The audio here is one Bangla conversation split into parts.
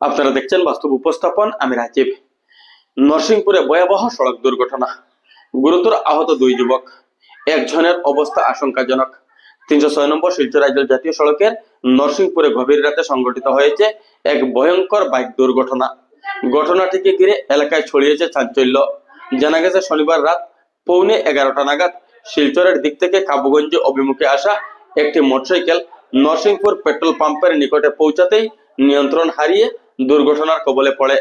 আপনারা দেখছেন বাস্তব উপস্থাপন, আমি রাজীব। নরসিংপুরে ভয়াবহ সড়ক দুর্ঘটনা, গুরুতর আহত দুই যুবক, একজনের অবস্থা আশঙ্কাজনক। 306 নম্বর শিলচর আইজল জাতীয় সড়কের নরসিংপুরে গভীর রাতে সংঘটিত হয়েছে এক ভয়ঙ্কর বাইক দুর্ঘটনা। ঘটনাটিকে ঘিরে এলাকায় ছড়িয়েছে চাঞ্চল্য। জানা গেছে শনিবার রাত 11:15 নাগাদ শিলচরের দিক থেকে কাবুগঞ্জ অভিমুখে আসা একটি মোটরসাইকেল নরসিংপুর পেট্রোল পাম্পের নিকটে পৌঁছাতেই নিয়ন্ত্রণ হারিয়ে দুর্ঘটনার কবলে পড়ে।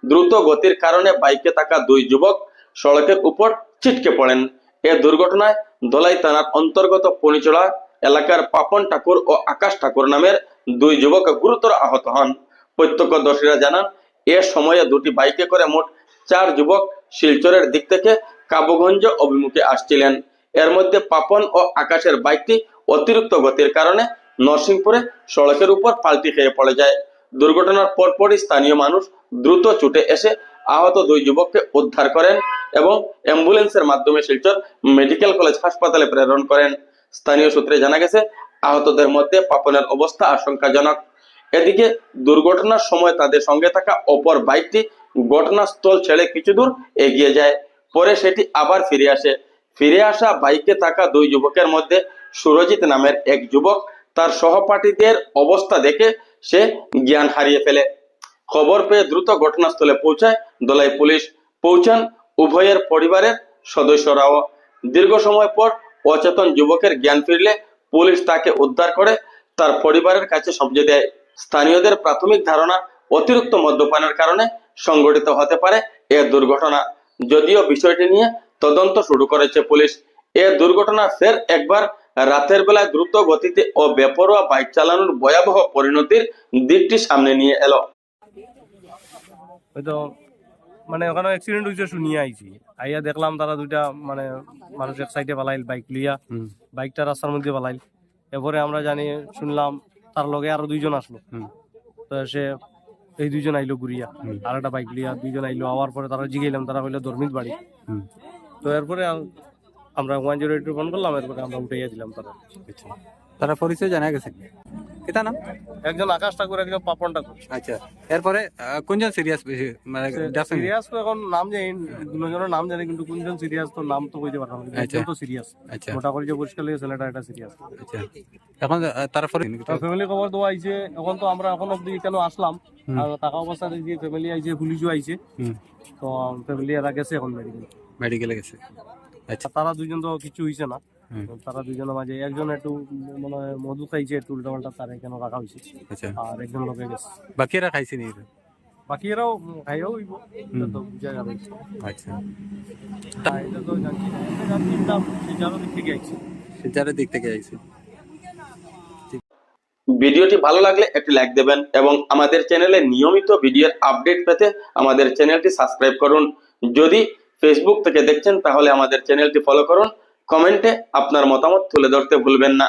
দ্রুত গতির কারণে বাইকে থাকা দুই যুবক সড়কের উপর ছিটকে পড়েন। এ দুর্ঘটনায় ধলাই থানার অন্তর্গত পনিচড়া এলাকার পাপন ঠাকুর ও আকাশ ঠাকুর নামের দুই যুবক গুরুতর আহত হন। প্রত্যক্ষদর্শীরা জানান, এ সময়ে দুটি বাইকে করে মোট 4 যুবক শিলচরের দিক থেকে কাবুগঞ্জ অভিমুখে আসছিলেন। এর মধ্যে পাপন ও আকাশের বাইকটি অতিরিক্ত গতির কারণে নরসিংপুরে সড়কের উপর পাল্টি খেয়ে পড়ে যায়। দুর্ঘটনার পরপরই স্থানীয় মানুষ দ্রুত ছুটে এসে আহত দুই যুবককে উদ্ধার করেন এবং অ্যাম্বুলেন্সের মাধ্যমে শিলচর মেডিকেল কলেজ হাসপাতালে প্রেরণ করেন। স্থানীয় সূত্রে জানা গেছে, আহতদের মধ্যে পাপনের অবস্থা আশঙ্কাজনক। এদিকে দুর্ঘটনার সময় তাদের সঙ্গে থাকা অপর বাইকটি ঘটনাস্থল ছেড়ে কিছু দূর এগিয়ে যায়। পরে সেটি আবার ফিরে আসে। ফিরে আসা বাইকে থাকা দুই যুবকের মধ্যে সুরজিৎ নামের এক যুবক তার সহপাঠীদের অবস্থা দেখে সে জ্ঞান হারিয়ে ফেলে। খবর পেয়ে দ্রুত ঘটনাস্থলে পৌঁছায় ধলাই পুলিশ। পৌঁছান উভয়ের পরিবারের সদস্যরাও। দীর্ঘ সময় পর অচেতন যুবকের জ্ঞান ফিরলে পুলিশ তাকে উদ্ধার করে তার পরিবারের কাছে সঁপে দেয়। স্থানীয়দের প্রাথমিক ধারণা, অতিরিক্ত মদ্যপানের কারণে সংঘটিত হতে পারে এ দুর্ঘটনা। যদিও বিষয়টি নিয়ে তদন্ত শুরু করেছে পুলিশ। এ দুর্ঘটনা ফের একবার রাতের বেলায় দ্রুত গতিতে ও বেপরোয়া বাইক চালানোর ভয়াবহ পরিণতির দিকটি সামনে নিয়ে এলো। মানে ওখানে অ্যাক্সিডেন্ট হয়েছে শুনিয়ে আইছি, আইয়া দেখলাম তারা দুইটা মানে মানুষ এক সাইডে পালাইল বাইক লিয়া, বাইকটা রাস্তার মধ্যে পালাইল। এরপরে আমরা জানি শুনলাম তার লগে আরো দুইজন আসলো। তো সে এই দুইজন আইলো ঘুরিয়া, আর একটা বাইক লিয়া দুইজন আইলো। আওয়ার পরে তারা জিগাইলাম, তারা হইলো ধর্মিত বাড়ি। তো এরপরে আমরা 108 ফোন করলাম, এরপরে আমরা উঠাইয়া দিলাম তারা। তারা পরিচয় জানা গেছে কিতা নাম? একজন আকাশ ঠাকুর, একজন পাপন ঠাকুর। আচ্ছা, এরপরে কোনজন সিরিয়াস মানে সিরিয়াস তো এখন নাম জানি, দুজনের নাম জানি, কিন্তু কোনজন সিরিয়াস তো নাম তো কইতে পারলাম না। একজন তো সিরিয়াস, আচ্ছা মোটা করে যে পরিষ্কার লাগে ছেলেটা, এটা সিরিয়াস। আচ্ছা, এখন তারপরে ফ্যামিলি খবর দেওয়া আইছে। এখন তো আমরা এখন অব্দি এখানে আসলাম, আর টাকা অবস্থা দেখি ফ্যামিলি আইছে, পুলিশও আইছে। তো ফ্যামিলি এরা গেছে এখন মেডিকেলে গেছে। আচ্ছা, তারা দুইজন তো কিছু হইছে না। তারা দুইজনের মাঝে একজন একটু মানে মধু খাইছে, একটু উল্টাপাল্টা, তার এখানে রাখা হয়েছে। আচ্ছা, আর একজন লোকে গেছে। বাকিরা খাইছে নি? বাকি এরাও খাইও হইব তো জায়গা রয়েছে। আচ্ছা, এটা তো জানছি না, শিলচরের দিক থেকে আইছে। শিলচরের দিক থেকে আইছে। ভিডিওটি ভালো লাগলে একটি লাইক দেবেন এবং আমাদের চ্যানেলে নিয়মিত ভিডিওর আপডেট পেতে আমাদের চ্যানেলটি সাবস্ক্রাইব করুন। যদি ফেসবুক থেকে দেখছেন তাহলে আমাদের চ্যানেলটি ফলো করুন। কমেন্টে আপনার মতামত তুলে ধরতে ভুলবেন না।